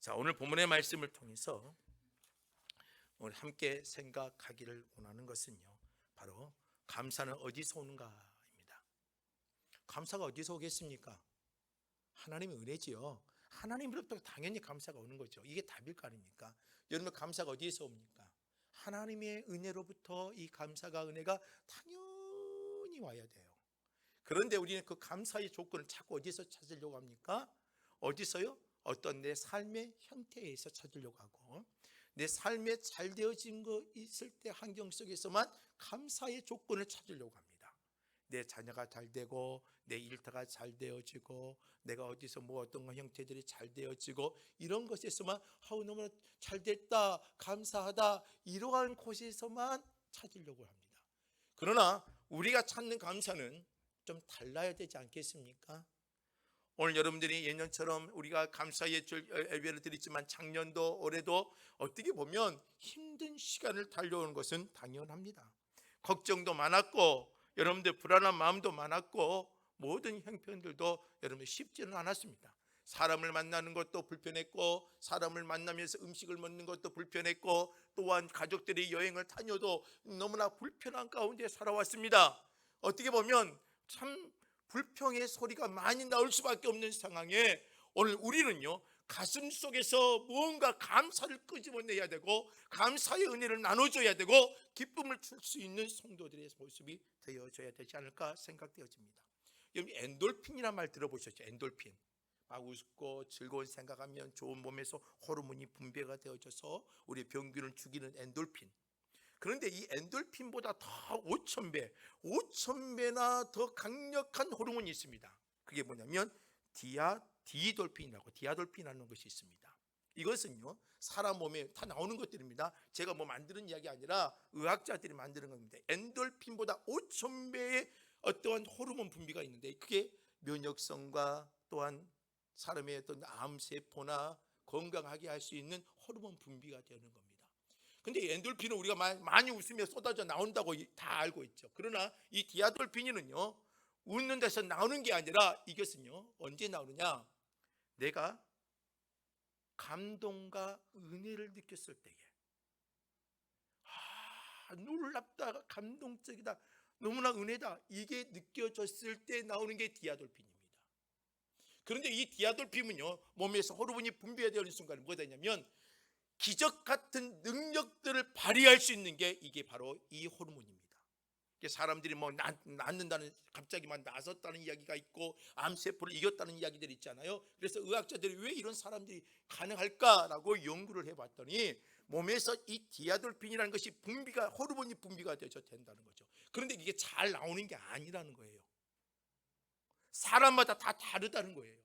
자, 오늘 본문의 말씀을 통해서 오늘 함께 생각하기를 원하는 것은요, 바로 감사는 어디서 오는가입니다. 감사가 어디서 오겠습니까? 하나님의 은혜지요. 하나님으로부터 당연히 감사가 오는 거죠. 이게 답일 거 아닙니까? 여러분, 감사가 어디에서 옵니까? 하나님의 은혜로부터 이 감사가, 은혜가 당연히 와야 돼요. 그런데 우리는 그 감사의 조건을 자꾸 어디서 찾으려고 합니까? 어디서요? 어떤 내 삶의 형태에서 찾으려고 하고, 내 삶에 잘 되어진 거 있을 때 환경 속에서만 감사의 조건을 찾으려고 합니다. 내 자녀가 잘 되고, 내 일터가 잘 되어지고, 내가 어디서 뭐 어떤 형태들이 잘 되어지고, 이런 것에서만 너무나 잘 됐다, 감사하다, 이러한 곳에서만 찾으려고 합니다. 그러나 우리가 찾는 감사는 좀 달라야 되지 않겠습니까? 오늘 여러분들이 예년처럼 우리가 감사의 예배를 드리지만 작년도 올해도 어떻게 보면 힘든 시간을 달려오는 것은 당연합니다. 걱정도 많았고, 여러분들 불안한 마음도 많았고, 모든 형편들도 여러분 쉽지는 않았습니다. 사람을 만나는 것도 불편했고, 사람을 만나면서 음식을 먹는 것도 불편했고, 또한 가족들이 여행을 다녀도 너무나 불편한 가운데 살아왔습니다. 어떻게 보면 참 불평의 소리가 많이 나올 수밖에 없는 상황에 오늘 우리는요, 가슴 속에서 무언가 감사를 끄집어내야 되고, 감사의 은혜를 나눠줘야 되고, 기쁨을 줄 수 있는 성도들의 모습이 되어져야 되지 않을까 생각되어집니다. 여러분, 엔돌핀이라는 말 들어보셨죠? 엔돌핀. 막 웃고 즐거운 생각하면 좋은 몸에서 호르몬이 분비가 되어져서 우리 병균을 죽이는 엔돌핀. 그런데 이 엔돌핀보다 더 5,000배나 더 강력한 호르몬이 있습니다. 그게 뭐냐면 디아돌핀이라는 것이 있습니다. 이것은요, 사람 몸에 다 나오는 것들입니다. 제가 뭐 만드는 이야기 아니라 의학자들이 만드는 겁니다. 엔돌핀보다 5,000배의 어떠한 호르몬 분비가 있는데, 그게 면역성과 또한 사람의 어떤 암세포나 건강하게 할 수 있는 호르몬 분비가 되는 겁니다. 근데 엔돌핀은 우리가 많이 웃으며 쏟아져 나온다고 다 알고 있죠. 그러나 이 디아돌핀은요, 웃는 데서 나오는 게 아니라 이것은요, 언제 나오느냐? 내가 감동과 은혜를 느꼈을 때에, 놀랍다, 감동적이다, 너무나 은혜다, 이게 느껴졌을 때 나오는 게 디아돌핀입니다. 그런데 이 디아돌핀은요, 몸에서 호르몬이 분비되는 순간에 뭐가 되냐면 기적 같은 능력들을 발휘할 수 있는 게 이게 바로 이 호르몬입니다. 사람들이 뭐 낫는다는, 갑자기 막 나섰다는 이야기가 있고, 암세포를 이겼다는 이야기들이 있잖아요. 그래서 의학자들이 왜 이런 사람들이 가능할까라고 연구를 해봤더니 몸에서 이 디아돌핀이라는 것이 분비가, 호르몬이 분비가 되어져 된다는 거죠. 그런데 이게 잘 나오는 게 아니라는 거예요. 사람마다 다 다르다는 거예요.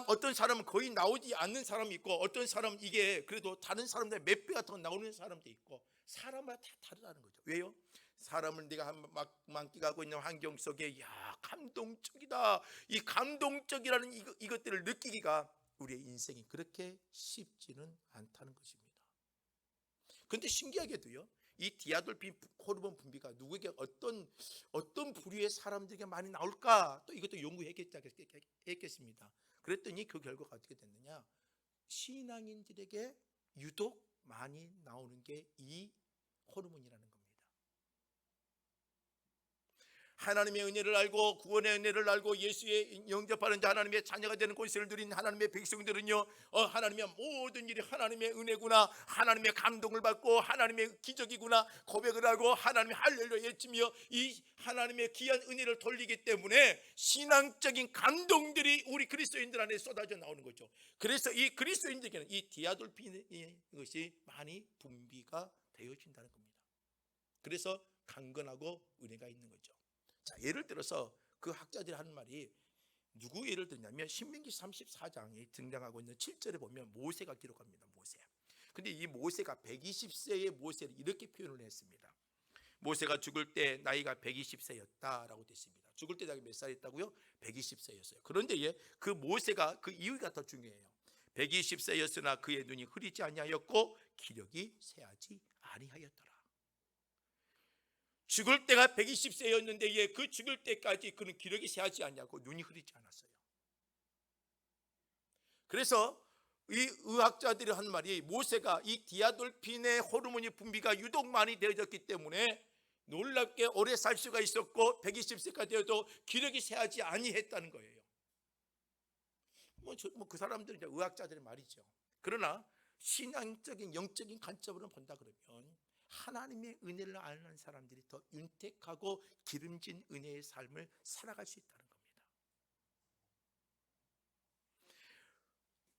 어떤 사람은 거의 나오지 않는 사람이 있고, 어떤 사람은 이게 그래도 다른 사람들 몇 배가 더 나오는 사람도 있고, 사람마다 다 다르다는 거죠. 왜요? 사람을 내가 막 만끽하고 있는 환경 속에, 감동적이다, 이 감동적이라는 이것들을 느끼기가 우리의 인생이 그렇게 쉽지는 않다는 것입니다. 그런데 신기하게도요, 이 디아돌핀 호르몬 분비가 누구에게 어떤 부류의 사람들에게 많이 나올까, 또 이것도 연구했겠습니다. 그랬더니 그 결과가 어떻게 됐느냐? 신앙인들에게 유독 많이 나오는 게 이 호르몬이라는 겁니다. 하나님의 은혜를 알고, 구원의 은혜를 알고, 예수의 영접하는 자, 하나님의 자녀가 되는 권세를 누린 하나님의 백성들은요, 하나님의 모든 일이 하나님의 은혜구나, 하나님의 감동을 받고 하나님의 기적이구나 고백을 하고, 하나님의 할렐루야 외치며 이 하나님의 귀한 은혜를 돌리기 때문에 신앙적인 감동들이 우리 그리스도인들 안에 쏟아져 나오는 거죠. 그래서 이 그리스도인들에게는 이 디아돌핀의 것이 많이 분비가 되어진다는 겁니다. 그래서 강건하고 은혜가 있는 거죠. 자, 예를 들어서 그 학자들이 하는 말이, 누구 예를 들냐면 신명기 34장에 등장하고 있는 7절에 보면 모세가 기록합니다. 모세. 근데 이 모세가 120세의 모세를 이렇게 표현을 했습니다. 모세가 죽을 때 나이가 120세였다라고 됐습니다. 죽을 때 나이가 몇 살이었다고요? 120세였어요. 그런데 그 모세가 그 이유가 더 중요해요. 120세였으나 그의 눈이 흐리지 아니하였고 기력이 쇠하지 아니하였더라. 죽을 때가 120세였는데 그 죽을 때까지 그는 기력이 쇠하지 않냐고, 눈이 흐리지 않았어요. 그래서 이 의학자들이 한 말이, 모세가 이 디아돌핀의 호르몬이 분비가 유독 많이 되어졌기 때문에 놀랍게 오래 살 수가 있었고 120세가 되어도 기력이 쇠하지 아니했다는 거예요. 그 사람들은 이제 의학자들의 말이죠. 그러나 신앙적인 영적인 관점으로 본다 그러면 하나님의 은혜를 아는 사람들이 더 윤택하고 기름진 은혜의 삶을 살아갈 수 있다는 겁니다.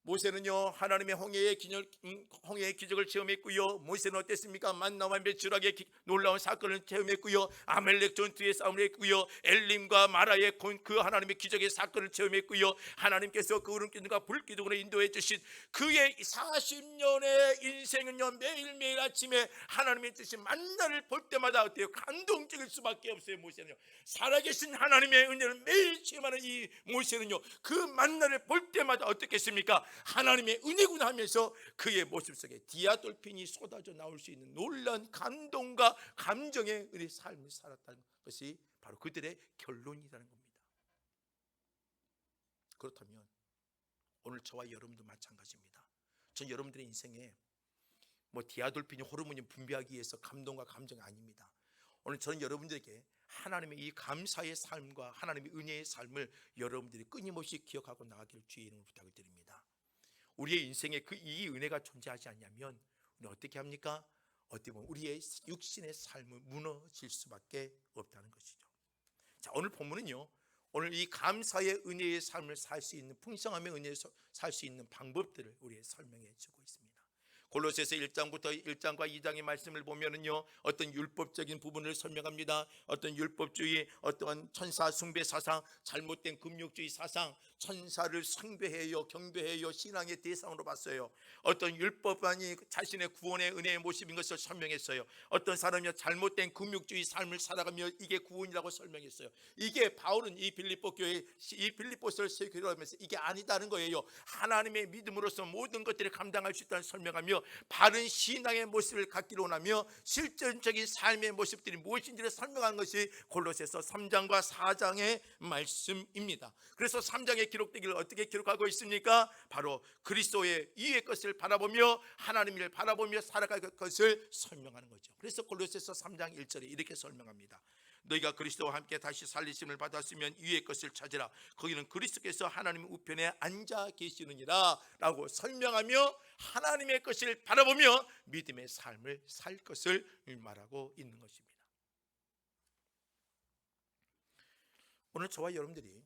모세는요 하나님의 홍해의 기적을 체험했고요. 모세는 어땠습니까? 만나와 메추락의 놀라운 사건을 체험했고요. 아멜렉 전투의 싸움을 했고요. 엘림과 마라의 그 하나님의 기적의 사건을 체험했고요. 하나님께서 그 구름기둥과 불기둥으로 인도해 주신 그의 40년의 인생은요, 매일매일 아침에 하나님의 주신 만나를 볼 때마다 어때요? 감동적일 수밖에 없어요. 모세는요, 살아계신 하나님의 은혜를 매일 체험하는 이 모세는요, 그 만나를 볼 때마다 어떻겠습니까? 하나님의 은혜구나 하면서 그의 모습 속에 디아돌핀이 쏟아져 나올 수 있는 놀라운 감동과 감정의 은혜의 삶을 살았다는 것이 바로 그들의 결론이라는 겁니다. 그렇다면 오늘 저와 여러분도 마찬가지입니다. 전 여러분들의 인생에 디아돌핀이 호르몬이 분비하기 위해서 감동과 감정이 아닙니다. 오늘 저는 여러분들에게 하나님의 이 감사의 삶과 하나님의 은혜의 삶을 여러분들이 끊임없이 기억하고 나가기를 주의 이름으로 부탁을 드립니다. 우리의 인생에 이 은혜가 존재하지 않냐면 우리는 어떻게 합니까? 어떻게 보면 우리의 육신의 삶은 무너질 수밖에 없다는 것이죠. 자, 오늘 본문은요, 오늘 이 감사의 은혜의 삶을 살 수 있는, 풍성함의 은혜에서 살 수 있는 방법들을 우리에게 설명해 주고 있습니다. 골로새서 1장부터 1장과 2장의 말씀을 보면은요, 어떤 율법적인 부분을 설명합니다. 어떤 율법주의, 어떤 천사 숭배 사상, 잘못된 금욕주의 사상, 천사를 숭배해요, 경배해요, 신앙의 대상으로 봤어요. 어떤 율법만이 자신의 구원의 은혜의 모습인 것을 설명했어요. 어떤 사람이 잘못된 금욕주의 삶을 살아가며 이게 구원이라고 설명했어요. 이게 바울은 이 빌립보 교회, 이 빌립보서를 설교하면서 이게 아니다는 거예요. 하나님의 믿음으로서 모든 것들을 감당할 수 있다는 설명하며 바른 신앙의 모습을 갖기로 원하며 실전적인 삶의 모습들이 무엇인지를 설명한 것이 골로새서 3장과 4장의 말씀입니다. 그래서 3장에 기록되기를 어떻게 기록하고 있습니까? 바로 그리스도의 이의 것을 바라보며 하나님을 바라보며 살아갈 것을 설명하는 거죠. 그래서 골로새서 3장 1절에 이렇게 설명합니다. 너희가 그리스도와 함께 다시 살리심을 받았으면 위의 것을 찾으라. 거기는 그리스도께서 하나님 우편에 앉아 계시느니라 라고 설명하며 하나님의 것을 바라보며 믿음의 삶을 살 것을 말하고 있는 것입니다. 오늘 저와 여러분들이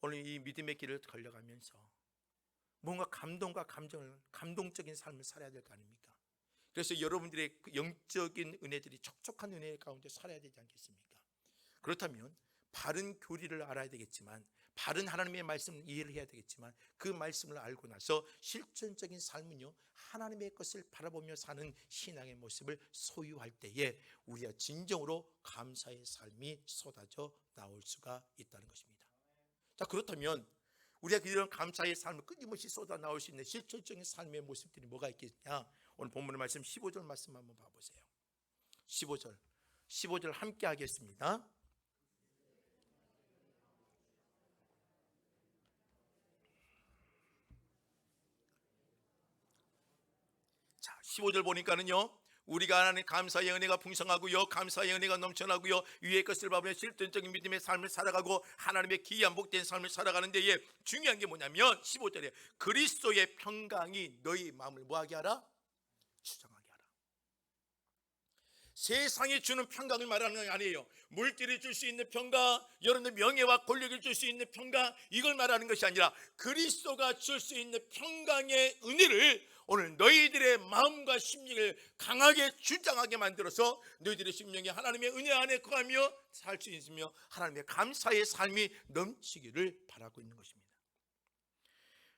오늘 이 믿음의 길을 걸려가면서 뭔가 감동과 감동적인 삶을 살아야 될 거 아닙니까? 그래서 여러분들의 영적인 은혜들이 촉촉한 은혜 가운데 살아야 되지 않겠습니까? 그렇다면 바른 교리를 알아야 되겠지만, 바른 하나님의 말씀을 이해를 해야 되겠지만, 그 말씀을 알고 나서 실천적인 삶은요, 하나님의 것을 바라보며 사는 신앙의 모습을 소유할 때에 우리가 진정으로 감사의 삶이 쏟아져 나올 수가 있다는 것입니다. 자, 그렇다면 우리가 이런 감사의 삶을 끊임없이 쏟아 나올 수 있는 실천적인 삶의 모습들이 뭐가 있겠냐? 오늘 본문의 말씀 15절 말씀 한번 봐보세요. 15절 함께 하겠습니다. 자, 15절 보니까는요, 우리가 하나님 감사의 은혜가 풍성하고요, 감사의 은혜가 넘쳐나고요, 위의 것을 바라보며 실존적인 믿음의 삶을 살아가고 하나님의 귀한 복된 삶을 살아가는 데에 중요한 게 뭐냐면 15절에 그리스도의 평강이 너희 마음을 뭐하게 하라? 추정하게 하라. 세상이 주는 평강을 말하는 게 아니에요. 물질이 줄 수 있는 평강, 여러분의 명예와 권력을 줄 수 있는 평강, 이걸 말하는 것이 아니라 그리스도가 줄 수 있는 평강의 은혜를 오늘 너희들의 마음과 심령을 강하게 주장하게 만들어서 너희들의 심령이 하나님의 은혜 안에 거하며 살 수 있으며 하나님의 감사의 삶이 넘치기를 바라고 있는 것입니다.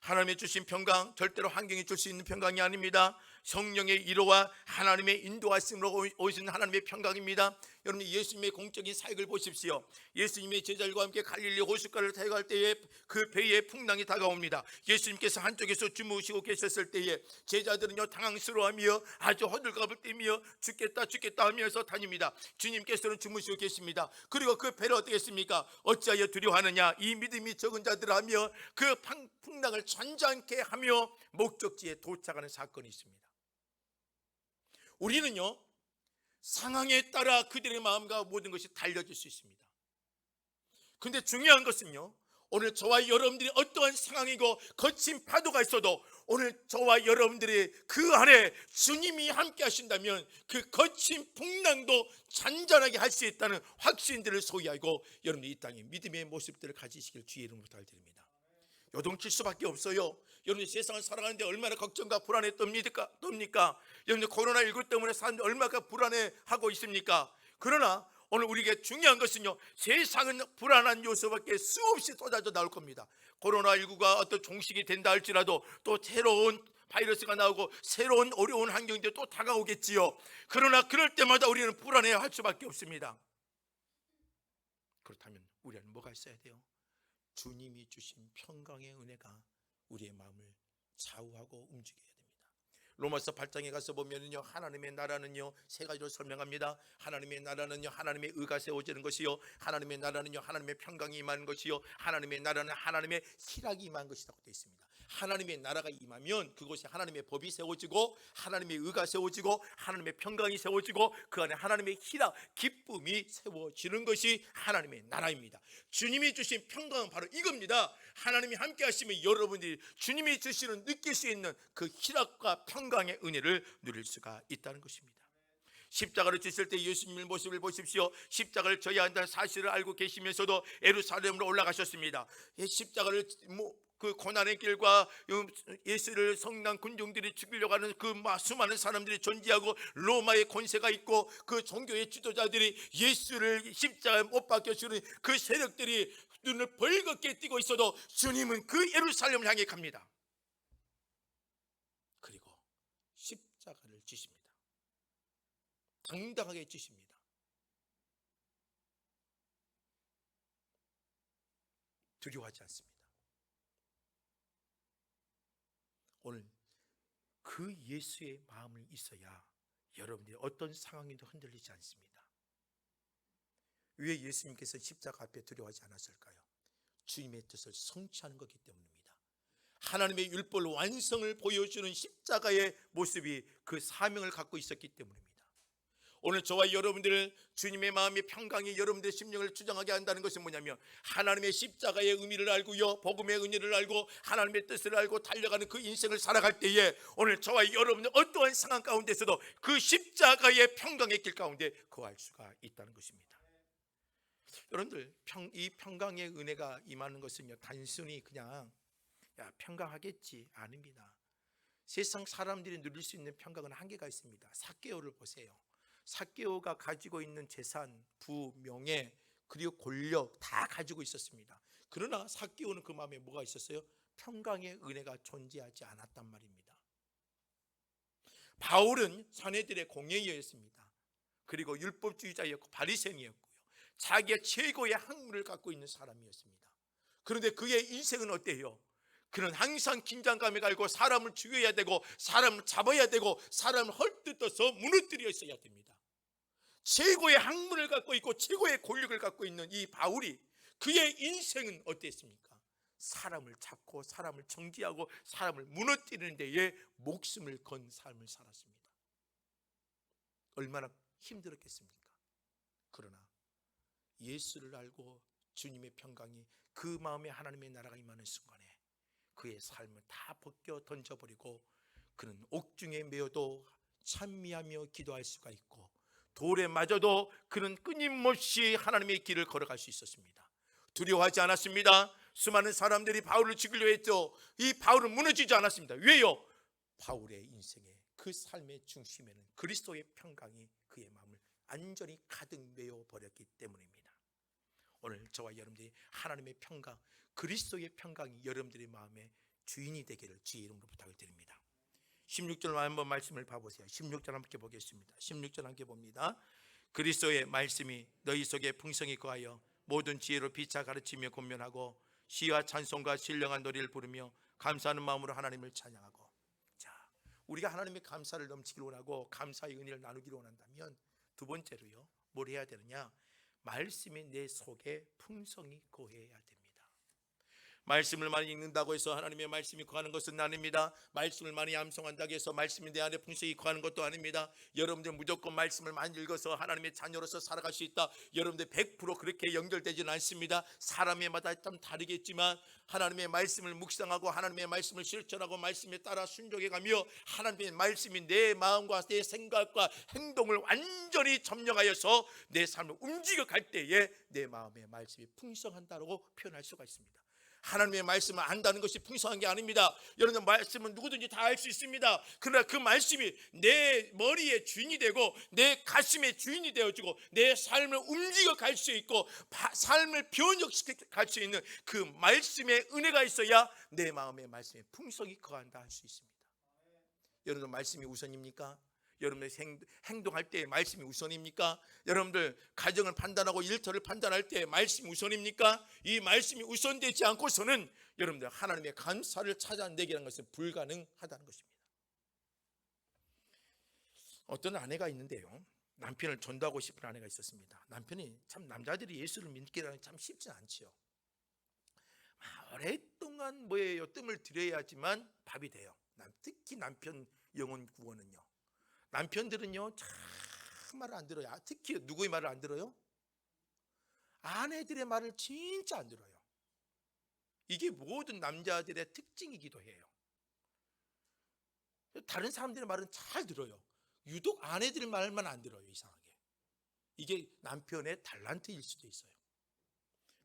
하나님의 주신 평강, 절대로 환경이 줄 수 있는 평강이 아닙니다. 성령의 위로와 하나님의 인도하심으로 오신 하나님의 평강입니다. 여러분, 예수님의 공적인 사역을 보십시오. 예수님의 제자들과 함께 갈릴리 호숫가를 타고갈 때에 그 배에 풍랑이 다가옵니다. 예수님께서 한쪽에서 주무시고 계셨을 때에 제자들은요 당황스러워하며 아주 호들갑을 떨며 죽겠다 죽겠다 하면서 다닙니다. 주님께서는 주무시고 계십니다. 그리고 그 배를 어떻게 했습니까? 어찌하여 두려워하느냐, 이 믿음이 적은 자들아 하며 그 풍랑을 잔잔케 하며 목적지에 도착하는 사건이 있습니다. 우리는요 상황에 따라 그들의 마음과 모든 것이 달려질 수 있습니다. 그런데 중요한 것은요, 오늘 저와 여러분들이 어떠한 상황이고 거친 파도가 있어도 오늘 저와 여러분들이 그 안에 주님이 함께 하신다면 그 거친 풍랑도 잔잔하게 할 수 있다는 확신들을 소유하고 여러분이 이 땅에 믿음의 모습들을 가지시길 주의 이름으로 부탁드립니다. 요동칠 수밖에 없어요. 여러분이 세상을 살아가는데 얼마나 걱정과 불안에 떱니까? 여러분들 코로나19 때문에 사람들이 얼마나 불안해하고 있습니까? 그러나 오늘 우리에게 중요한 것은요, 세상은 불안한 요소밖에 수없이 쏟아져 나올 겁니다. 코로나19가 어떤 종식이 된다 할지라도 또 새로운 바이러스가 나오고 새로운 어려운 환경들이 또 다가오겠지요. 그러나 그럴 때마다 우리는 불안해야 할 수밖에 없습니다. 그렇다면 우리는 뭐가 있어야 돼요? 주님이 주신 평강의 은혜가 우리의 마음을 좌우하고 움직여야 됩니다. 로마서 8장에 가서 보면은요, 하나님의 나라는요 세 가지로 설명합니다. 하나님의 나라는요 하나님의 의가 세워지는 것이요, 하나님의 나라는요 하나님의 평강이 임하는 것이요, 하나님의 나라는 하나님의 희락이 임하는 것이라고 되어 있습니다. 하나님의 나라가 임하면 그곳에 하나님의 법이 세워지고 하나님의 의가 세워지고 하나님의 평강이 세워지고 그 안에 하나님의 희락, 기쁨이 세워지는 것이 하나님의 나라입니다. 주님이 주신 평강은 바로 이겁니다. 하나님이 함께 하시면 여러분들이 주님이 주시는 느낄 수 있는 그 희락과 평강의 은혜를 누릴 수가 있다는 것입니다. 십자가를 지실 때 예수님의 모습을 보십시오. 십자가를 져야 한다는 사실을 알고 계시면서도 예루살렘으로 올라가셨습니다. 십자가를 그 고난의 길과 예수를 성난 군중들이 죽이려고 하는 그 수많은 사람들이 존재하고 로마의 권세가 있고 그 종교의 지도자들이 예수를 십자가에 못 박혀 죽이는 그 세력들이 눈을 벌겋게 뜨고 있어도 주님은 그 예루살렘을 향해 갑니다. 그리고 십자가를 지십니다. 당당하게 지십니다. 두려워하지 않습니다. 오늘 그 예수의 마음을 있어야 여러분들이 어떤 상황에도 흔들리지 않습니다. 왜 예수님께서 십자가 앞에 두려워하지 않았을까요? 주님의 뜻을 성취하는 것이기 때문입니다. 하나님의 율법을 완성을 보여주는 십자가의 모습이 그 사명을 갖고 있었기 때문입니다. 오늘 저와 여러분들 주님의 마음의 평강이 여러분들의 심령을 주장하게 한다는 것은 뭐냐면 하나님의 십자가의 의미를 알고요, 복음의 은혜를 알고 하나님의 뜻을 알고 달려가는 그 인생을 살아갈 때에 오늘 저와 여러분들 어떠한 상황 가운데서도 그 십자가의 평강의 길 가운데 거할 수가 있다는 것입니다. 여러분들 이 평강의 은혜가 임하는 것은요 단순히 그냥 평강하겠지 아닙니다. 세상 사람들이 누릴 수 있는 평강은 한계가 있습니다. 삭개오를 보세요. 삭개오가 가지고 있는 재산, 부, 명예 그리고 권력 다 가지고 있었습니다. 그러나 삭개오는 그 마음에 뭐가 있었어요? 평강의 은혜가 존재하지 않았단 말입니다. 바울은 사내들의 공예였습니다. 그리고 율법주의자였고 바리새인이었고요, 자기의 최고의 학문을 갖고 있는 사람이었습니다. 그런데 그의 인생은 어때요? 그는 항상 긴장감에 갈고 사람을 죽여야 되고 사람을 잡아야 되고 사람을 헐뜯어서 무너뜨려 있어야 됩니다. 최고의 학문을 갖고 있고 최고의 권력을 갖고 있는 이 바울이 그의 인생은 어땠습니까? 사람을 잡고 사람을 정지하고 사람을 무너뜨리는 데에 목숨을 건 삶을 살았습니다. 얼마나 힘들었겠습니까? 그러나 예수를 알고 주님의 평강이 그 마음에 하나님의 나라가 임하는 순간에 그의 삶을 다 벗겨 던져버리고 그는 옥중에 매여도 찬미하며 기도할 수가 있고 돌에 맞아도 그는 끊임없이 하나님의 길을 걸어갈 수 있었습니다. 두려워하지 않았습니다. 수많은 사람들이 바울을 죽이려 했죠. 이 바울은 무너지지 않았습니다. 왜요? 바울의 인생의 그 삶의 중심에는 그리스도의 평강이 그의 마음을 안전히 가득 메워버렸기 때문입니다. 오늘 저와 여러분들이 하나님의 평강, 그리스도의 평강이 여러분들의 마음의 주인이 되기를 주의 이름으로 부탁을 드립니다. 16절 한번 말씀을 봐보세요. 16절 함께 보겠습니다. 16절 함께 봅니다. 그리스도의 말씀이 너희 속에 풍성히 거하여 모든 지혜로 비차 가르치며 권면하고 시와 찬송과 신령한 노래를 부르며 감사하는 마음으로 하나님을 찬양하고. 자, 우리가 하나님의 감사를 넘치기를 원하고 감사의 은혜를 나누기를 원한다면 두 번째로요, 뭘 해야 되느냐? 말씀이 내 속에 풍성히 거해야 됩니다. 말씀을 많이 읽는다고 해서 하나님의 말씀이 거하는 것은 아닙니다. 말씀을 많이 암송한다고 해서 말씀이 내 안에 풍성히 거하는 것도 아닙니다. 여러분들 무조건 말씀을 많이 읽어서 하나님의 자녀로서 살아갈 수 있다, 여러분들 100% 그렇게 연결되지는 않습니다. 사람마다 좀 다르겠지만 하나님의 말씀을 묵상하고 하나님의 말씀을 실천하고 말씀에 따라 순종해가며 하나님의 말씀이 내 마음과 내 생각과 행동을 완전히 점령하여서 내 삶을 움직여갈 때에 내 마음의 말씀이 풍성한다고 표현할 수가 있습니다. 하나님의 말씀을 안다는 것이 풍성한 게 아닙니다. 여러분, 말씀은 누구든지 다 알 수 있습니다. 그러나 그 말씀이 내 머리의 주인이 되고 내 가슴의 주인이 되어지고 내 삶을 움직여 갈 수 있고 삶을 변혁시켜 갈 수 있는 그 말씀의 은혜가 있어야 내 마음의 말씀에 풍성히 거한다 할 수 있습니다. 여러분, 말씀이 우선입니까? 여러분의 행동할 때 말씀이 우선입니까? 여러분들 가정을 판단하고 일터를 판단할 때 말씀이 우선입니까? 이 말씀이 우선되지 않고서는 여러분들 하나님의 감사를 찾아내기라는 것은 불가능하다는 것입니다. 어떤 아내가 있는데요, 남편을 전도하고 싶은 아내가 있었습니다. 남편이 참 남자들이 예수를 믿기라는 참 쉽지 않지요. 오랫동안 뜸을 들여야지만 밥이 돼요. 특히 남편 영혼 구원은요. 남편들은요 참 말을 안 들어요. 특히 누구의 말을 안 들어요? 아내들의 말을 진짜 안 들어요. 이게 모든 남자들의 특징이기도 해요. 다른 사람들의 말은 잘 들어요. 유독 아내들의 말만 안 들어요. 이상하게. 이게 남편의 달란트일 수도 있어요.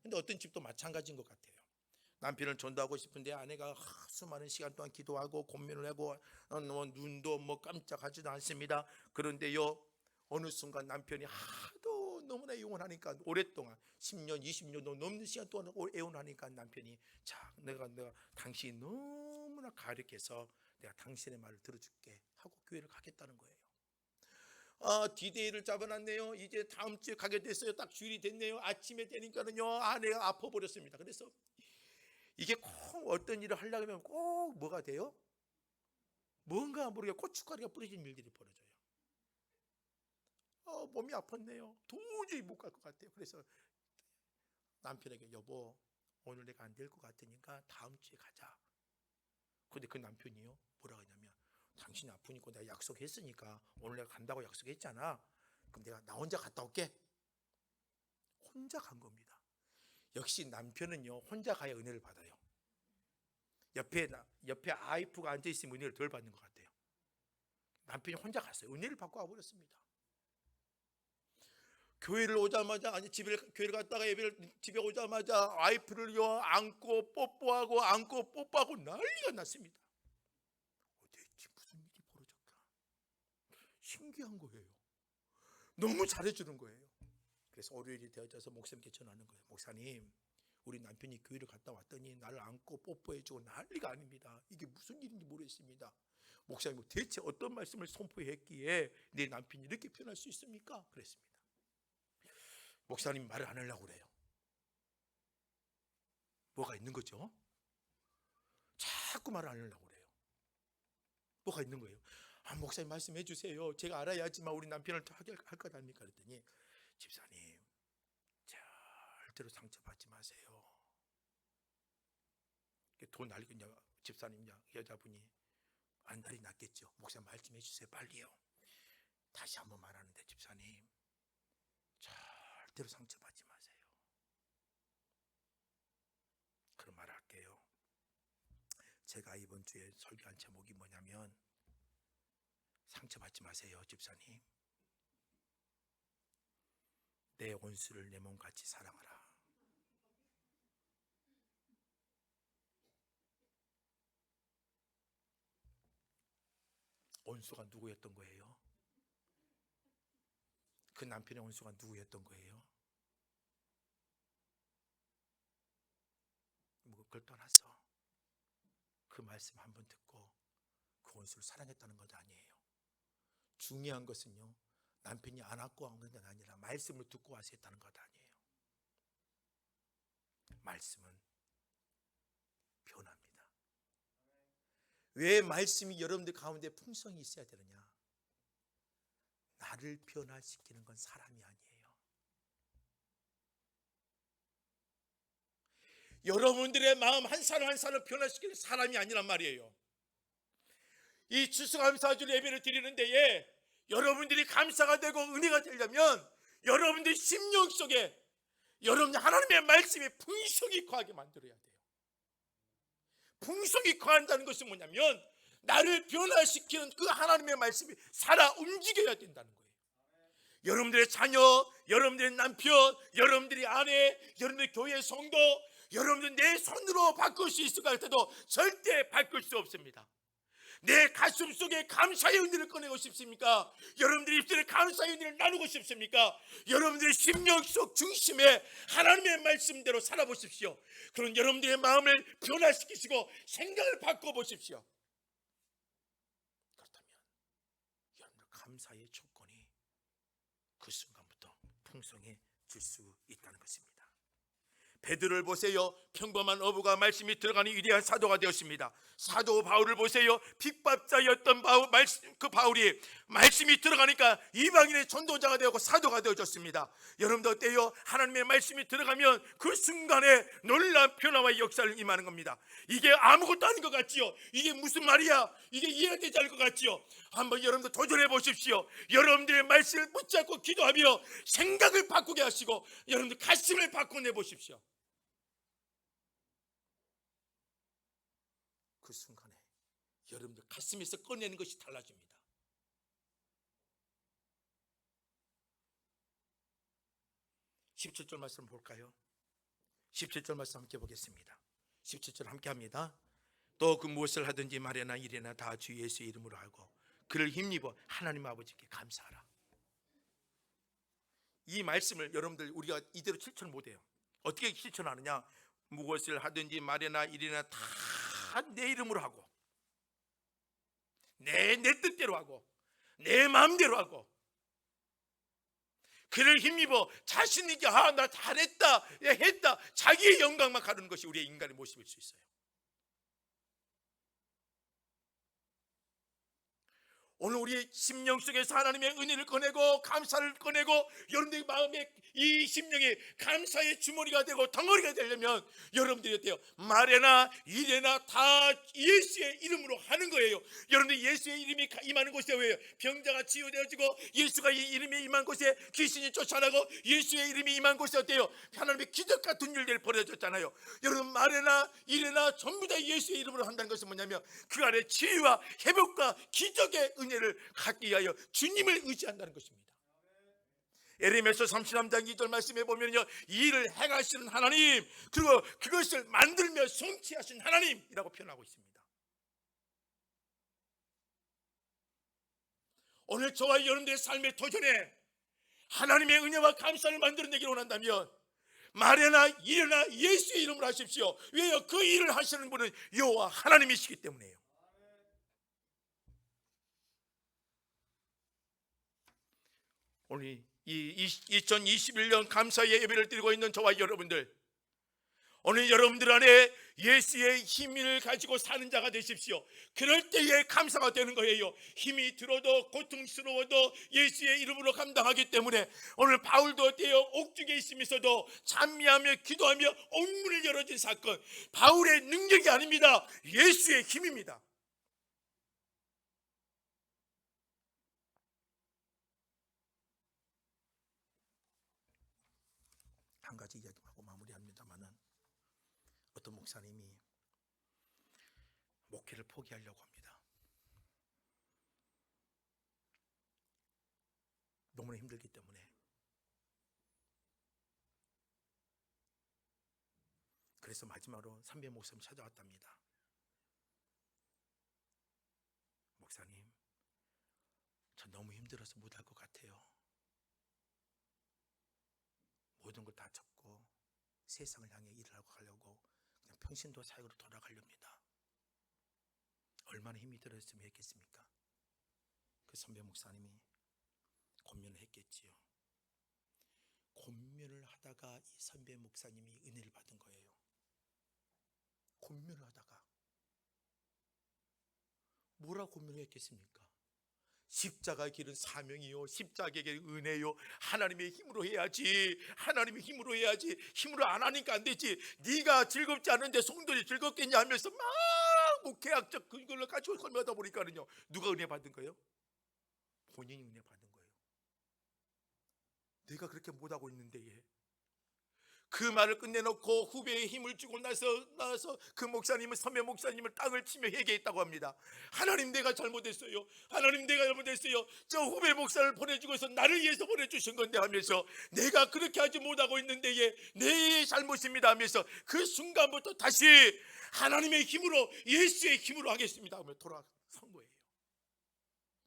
근데 어떤 집도 마찬가지인 것 같아요. 남편을 전도하고 싶은데 아내가 수많은 시간 동안 기도하고 고민을 하고 눈도 깜짝하지도 않습니다. 그런데요, 어느 순간 남편이 하도 너무나 애원하니까, 오랫동안 10년 20년도 넘는 시간 동안 애원하니까 남편이, 자, 내가 당신이 너무나 가력해서 내가 당신의 말을 들어줄게 하고 교회를 가겠다는 거예요. 디데이를 잡아놨네요. 이제 다음 주에 가게 됐어요. 딱 주일이 됐네요. 아침에 되니까는요 아내가 아파버렸습니다. 그래서 이게 꼭 어떤 일을 하려면 꼭 뭐가 돼요? 뭔가 모르게 고춧가루가 뿌려진 일들이 벌어져요. 몸이 아팠네요. 도저히 못 갈 것 같아요. 그래서 남편에게, 여보, 오늘 내가 안 될 것 같으니까 다음 주에 가자. 근데 그 남편이요, 뭐라고 하냐면, 당신이 아프니까 내가 약속했으니까 오늘 내가 간다고 약속했잖아. 그럼 내가 나 혼자 갔다 올게. 혼자 간 겁니다. 역시 남편은요 혼자 가야 은혜를 받아요. 옆에 아이프가 앉아있으면 은혜를 덜 받는 것 같아요. 남편이 혼자 갔어요. 은혜를 받고 와버렸습니다. 교회를 오자마자, 교회를 갔다가 집에 오자마자 와이프를요 안고 뽀뽀하고 난리가 났습니다. 대체 무슨 일이 벌어졌까? 신기한 거예요. 너무 잘해주는 거예요. 그래서 월요일이 되어져서 목사님께 전하는 거예요. 목사님, 우리 남편이 교회를 갔다 왔더니 나를 안고 뽀뽀해주고 난리가 아닙니다. 이게 무슨 일인지 모르겠습니다. 목사님, 대체 어떤 말씀을 선포했기에 내 남편이 이렇게 표현할 수 있습니까? 그랬습니다. 목사님 말을 안 하려고 그래요. 뭐가 있는 거죠? 자꾸 말을 안 하려고 그래요. 뭐가 있는 거예요? 목사님 말씀해 주세요. 제가 알아야지만 우리 남편을 할 것 아닙니까? 그랬더니, 집사님, 절대로 상처받지 마세요. 돈 알고 집사님, 여자분이 안달이 났겠죠. 목사님 말씀해 주세요. 빨리요. 다시 한번 말하는데, 집사님, 절대로 상처받지 마세요. 그런 말 할게요. 제가 이번 주에 설교한 제목이 뭐냐면, 상처받지 마세요, 집사님. 내 원수를 내 몸같이 사랑하라. 원수가 누구였던 거예요? 그 남편의 원수가 누구였던 거예요? 그걸 떠나서 그 말씀 한번 듣고 그 원수를 사랑했다는 것 아니에요. 중요한 것은요, 남편이 안 갖고 온 건 아니라 말씀을 듣고 와서 했다는 것 아니에요. 말씀은 변합니다. 왜 말씀이 여러분들 가운데 풍성이 있어야 되느냐? 나를 변화시키는 건 사람이 아니에요. 여러분들의 마음 한 사람 한 사람을 변화시키는 사람이 아니란 말이에요. 이 추수감사주 예배를 드리는 데에 여러분들이 감사가 되고 은혜가 되려면 여러분들 심령 속에 여러분 하나님의 말씀이 풍성히 거하게 만들어야 돼요. 풍성히 거한다는 것은 뭐냐면 나를 변화시키는 그 하나님의 말씀이 살아 움직여야 된다는 거예요. 여러분들의 자녀, 여러분들의 남편, 여러분들의 아내, 여러분들의 교회 성도, 여러분들 내 손으로 바꿀 수 있을 것 같아도 절대 바꿀 수 없습니다. 내 가슴 속에 감사의 은혜를 꺼내고 싶습니까? 여러분들의 입술에 감사의 은혜를 나누고 싶습니까? 여러분들의 심령 속 중심에 하나님의 말씀대로 살아보십시오. 그런 여러분들의 마음을 변화시키시고 생각을 바꿔보십시오. 그렇다면 여러분들 감사의 조건이 그 순간부터 풍성해질 수 있다는 것입니다. 베드로를 보세요. 평범한 어부가 말씀이 들어가는 위대한 사도가 되었습니다. 사도 바울을 보세요. 핍박자였던 바울이 말씀이 들어가니까 이방인의 전도자가 되고 사도가 되어졌습니다. 여러분도 어때요? 하나님의 말씀이 들어가면 그 순간에 놀라운 변화와 역사를 임하는 겁니다. 이게 아무것도 아닌 것 같지요? 이게 무슨 말이야? 이게 이해가 되지 않을 것 같지요? 한번 여러분도 도전해 보십시오. 여러분들의 말씀을 붙잡고 기도하며 생각을 바꾸게 하시고 여러분들 가슴을 바꿔내 보십시오. 그 순간에 여러분들 가슴에서 꺼내는 것이 달라집니다. 17절 말씀 볼까요? 17절 말씀 함께 보겠습니다. 17절 함께 합니다. 또 그 무엇을 하든지 말이나 일이나 다 주 예수의 이름으로 하고 그를 힘입어 하나님 아버지께 감사하라. 이 말씀을 여러분들 우리가 이대로 실천 못해요. 어떻게 실천하느냐? 무엇을 하든지 말이나 일이나 다 내 이름으로 하고 내 뜻대로 하고 내 마음대로 하고 그를 힘입어 자신 있게 나 잘했다 했다 자기의 영광만 가르는 것이 우리의 인간의 모습일 수 있어요. 오늘 우리의 심령 속에서 하나님의 은혜를 꺼내고 감사를 꺼내고 여러분들의 마음에 이 심령이 감사의 주머니가 되고 덩어리가 되려면 여러분들이 어때요? 말에나 일에나 다 예수의 이름으로 하는 거예요. 여러분들 예수의 이름이 임하는 곳에 왜요? 병자가 치유되어지고 예수가 이 이름이 임한 곳에 귀신이 쫓아나고 예수의 이름이 임한 곳에 어때요? 하나님의 기적 같은 일들이 벌어졌잖아요. 여러분 말에나 일에나 전부 다 예수의 이름으로 한다는 것은 뭐냐면 그 안에 치유와 회복과 기적의 은혜를 갖기 위하여 주님을 의지한다는 것입니다. 에레미야서 33장 2절 말씀에 보면요, 이 일을 행하시는 하나님, 그리고 그것을 만들며 성취하신 하나님이라고 표현하고 있습니다. 오늘 저와 여러분들의 삶의 도전에 하나님의 은혜와 감사를 만들어내기를 원한다면 말이나 일이나 예수의 이름으로 하십시오. 왜요? 그 일을 하시는 분은 여호와 하나님이시기 때문에요. 오늘 이 2021년 감사의 예배를 드리고 있는 저와 여러분들, 오늘 여러분들 안에 예수의 힘을 가지고 사는 자가 되십시오. 그럴 때에 감사가 되는 거예요. 힘이 들어도 고통스러워도 예수의 이름으로 감당하기 때문에 오늘 바울도 어때요? 옥중에 있으면서도 찬미하며 기도하며 옥문을 열어준 사건, 바울의 능력이 아닙니다. 예수의 힘입니다. 한 가지 이야기하고 마무리합니다만은, 어떤 목사님이 목회를 포기하려고 합니다. 너무나 힘들기 때문에. 그래서 마지막으로 삼배 목사님 찾아왔답니다. 목사님, 저 너무 힘들어서 못할 것 같아요. 모든 걸 다 접고 세상을 향해 일을 하고 가려고 그냥 평신도 사역으로 돌아가렵니다. 얼마나 힘이 들었으면 했겠습니까? 그 선배 목사님이 권면을 했겠지요. 권면을 하다가 이 선배 목사님이 은혜를 받은 거예요. 권면을 하다가 뭐라 권면을 했겠습니까? 십자가의 길은 사명이요, 십자가의 길은 은혜요, 하나님의 힘으로 해야지, 하나님의 힘으로 해야지, 힘으로 안 하니까 안 되지, 네가 즐겁지 않은데 성도들이 즐겁겠냐 하면서 막 계약적 그걸로 가지고 설명하다 보니까는요, 누가 은혜 받은 거예요? 본인이 은혜 받은 거예요. 내가 그렇게 못하고 있는데, 그 말을 끝내놓고 후배의 힘을 주고 나서 그 목사님은, 선배 목사님을 땅을 치며 회개했다고 합니다. 하나님, 내가 잘못했어요. 하나님, 내가 잘못했어요. 저 후배 목사를 보내주고서 나를 위해서 보내주신 건데 하면서, 내가 그렇게 하지 못하고 있는데 내 잘못입니다 하면서 그 순간부터 다시 하나님의 힘으로, 예수의 힘으로 하겠습니다 하며 돌아선 거예요.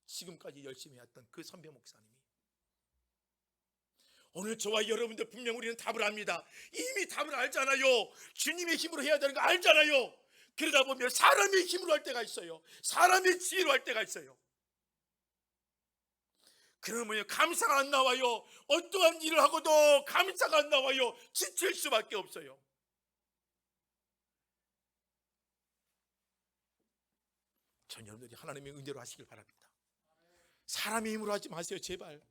지금까지 열심히 했던 그 선배 목사님이 오늘 저와 여러분들 분명 우리는 답을 압니다. 이미 답을 알잖아요. 주님의 힘으로 해야 되는 거 알잖아요. 그러다 보면 사람의 힘으로 할 때가 있어요. 사람의 지혜로 할 때가 있어요. 그러면 감사가 안 나와요. 어떠한 일을 하고도 감사가 안 나와요. 지칠 수밖에 없어요. 전 여러분들이 하나님의 은혜로 하시길 바랍니다. 사람의 힘으로 하지 마세요. 제발.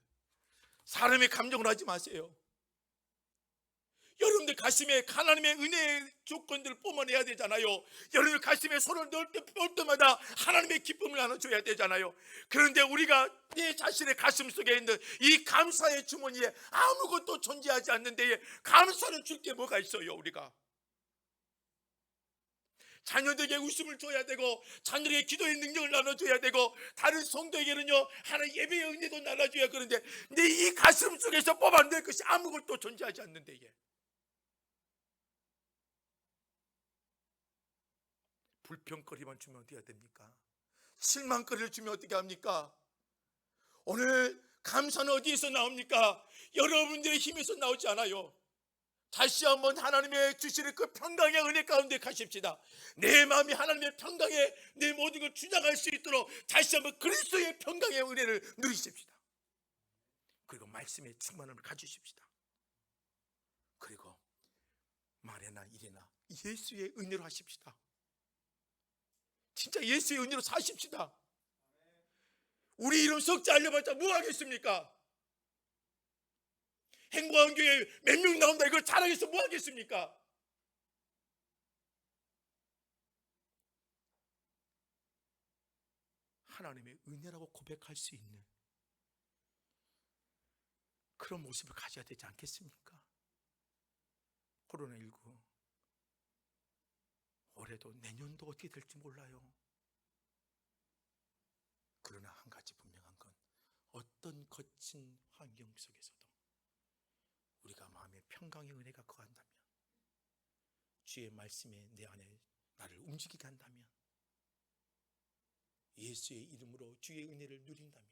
사람의 감정으로 하지 마세요. 여러분들 가슴에 하나님의 은혜의 조건들을 뿜어내야 되잖아요. 여러분들 가슴에 손을 넣을 때마다 하나님의 기쁨을 나눠줘야 되잖아요. 그런데 우리가 내 자신의 가슴 속에 있는 이 감사의 주머니에 아무것도 존재하지 않는데 감사를 줄 게 뭐가 있어요? 우리가 자녀들에게 웃음을 줘야 되고, 자녀들에게 기도의 능력을 나눠줘야 되고, 다른 성도에게는요 하나님 예배의 은혜도 나눠줘야. 그런데 내 이 가슴 속에서 뽑아낼 것이 아무것도 존재하지 않는데, 이게 불평거리만 주면 어떻게 해야 됩니까? 실망거리를 주면 어떻게 합니까? 오늘 감사는 어디에서 나옵니까? 여러분들의 힘에서 나오지 않아요. 다시 한번 하나님의 주시는 그 평강의 은혜 가운데 가십시다. 내 마음이 하나님의 평강에 내 모든 걸 주장할 수 있도록 다시 한번 그리스도의 평강의 은혜를 누리십시다. 그리고 말씀의 충만함을 가지십시다. 그리고 말에나 일에나 예수의 은혜로 하십시다. 진짜 예수의 은혜로 사십시다. 우리 이름 석자 알려봤자 뭐 하겠습니까? 행복한 교회 몇 명 나온다 이걸 자랑해서 뭐 하겠습니까? 하나님의 은혜라고 고백할 수 있는 그런 모습을 가져야 되지 않겠습니까? 코로나19 올해도 내년도 어떻게 될지 몰라요. 그러나 한 가지 분명한 건, 어떤 거친 환경 속에서도 우리가 마음의 평강의 은혜가 거한다면, 주의 말씀에 내 안에 나를 움직이게 한다면, 예수의 이름으로 주의 은혜를 누린다면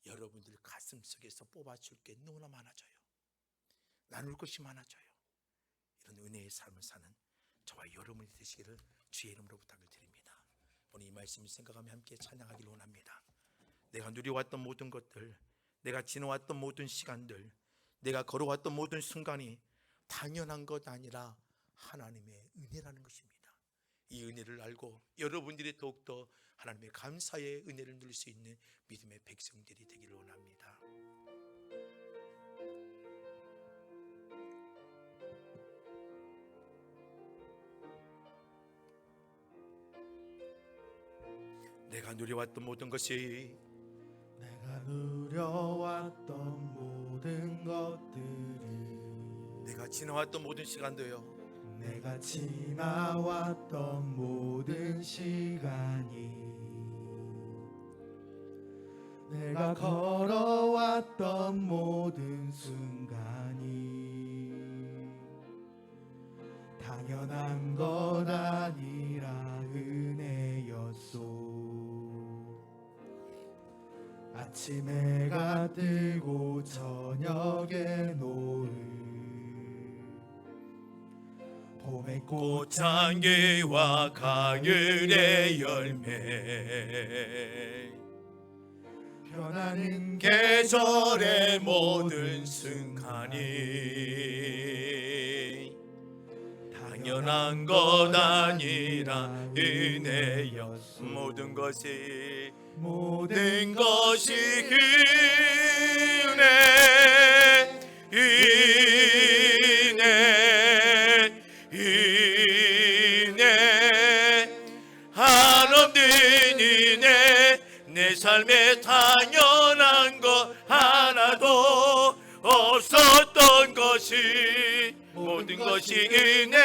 여러분들 가슴 속에서 뽑아줄 게 너무나 많아져요. 나눌 것이 많아져요. 이런 은혜의 삶을 사는 저와 여러분이 되시기를 주의 이름으로 부탁을 드립니다. 오늘 이 말씀을 생각하며 함께 찬양하기를 원합니다. 내가 누려왔던 모든 것들, 내가 지나왔던 모든 시간들, 내가 걸어왔던 모든 순간이 당연한 것 아니라 하나님의 은혜라는 것입니다. 이 은혜를 알고 여러분들이 더욱더 하나님의 감사의 은혜를 누릴 수 있는 믿음의 백성들이 되기를 원합니다. 내가 누려왔던 모든 것이, 내가 누려왔던 모든 것들이, 내가 지나왔던 모든 시간도요, 내가 지나왔던 모든 시간이, 내가 걸어왔던 모든 순간이 당연한 것 아니라 은혜였소. 아침 해가 뜨고 저녁에 노을, 봄 봄의 꽃향기와 가을의 열매 변하는 계절의 모든 순간이 당연한 것 아니라 은혜였소. 모든 것이 은혜 한없는 은혜 내 삶에 당연한 것 하나도 없었던 것이 모든 것이 은혜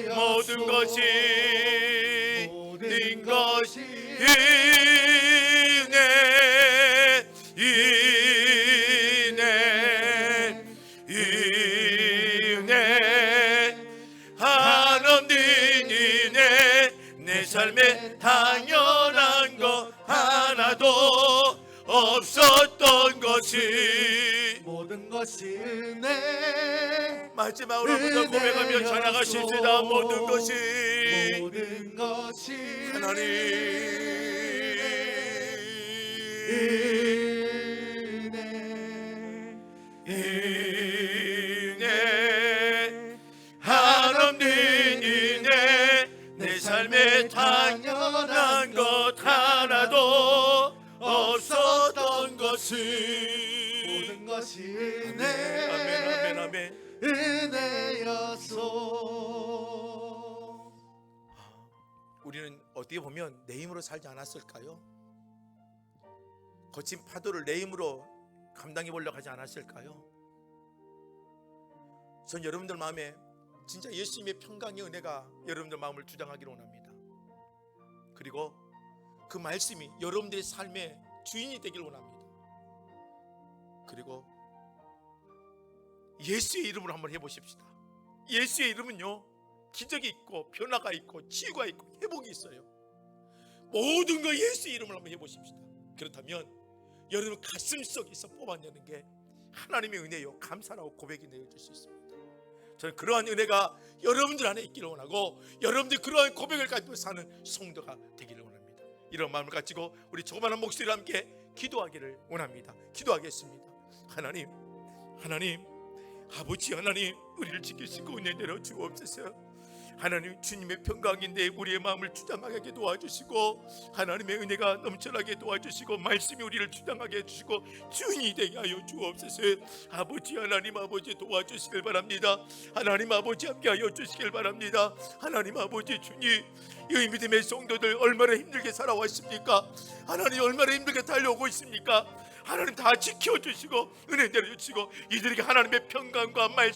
모든 것이 은혜 한없는 은혜 내 삶에 당연한 것 하나도 없었던 것이 모든 것이 은혜 마지막으로 한번 더 고백하며 전화가십시다. 모든 것이 하나님 은혜 한없는 은혜 내 삶에 당연한 것 하나도 없었던 것은 모든 것이 은혜 아멘 아멘 아멘 은혜였소. 우리는 어떻게 보면 내 힘으로 살지 않았을까요? 거친 파도를 내 힘으로 감당해 보려고 하지 않았을까요? 전 여러분들 마음에 진짜 예수님의 평강의 은혜가 여러분들 마음을 주장하기를 원합니다. 그리고 그 말씀이 여러분들의 삶의 주인이 되기를 원합니다. 그리고 예수의 이름으로 한번 해보십시다. 예수의 이름은요, 기적이 있고 변화가 있고 치유가 있고 회복이 있어요. 모든 거 예수의 이름으로 한번 해보십시다. 그렇다면 여러분 가슴속에서 뽑아내는 게 하나님의 은혜요, 감사라고 고백이 내어질 수 있습니다. 저는 그러한 은혜가 여러분들 안에 있기를 원하고 여러분들 그러한 고백을 가지고 사는 성도가 되기를 원합니다. 이런 마음을 가지고 우리 조그마한 목소리로 함께 기도하기를 원합니다. 기도하겠습니다. 하나님 아버지 하나님, 우리를 지키시고 은혜 내려 주옵소서. 하나님, 주님의 평강인데 우리의 마음을 주장하게 도와주시고 하나님의 은혜가 넘쳐나게 도와주시고 말씀이 우리를 주장하게 해주시고 주인이 되게 하여 주옵소서. 아버지 하나님 아버지 도와주시길 바랍니다. 하나님 아버지 함께하여 주시길 바랍니다. 하나님 아버지 주님, 이 믿음의 성도들 얼마나 힘들게 살아왔습니까? 하나님 얼마나 힘들게 달려오고 있습니까? 하나님 다 지켜주시고 은혜 내려주시고 이들에게 하나님의 평강과 말씀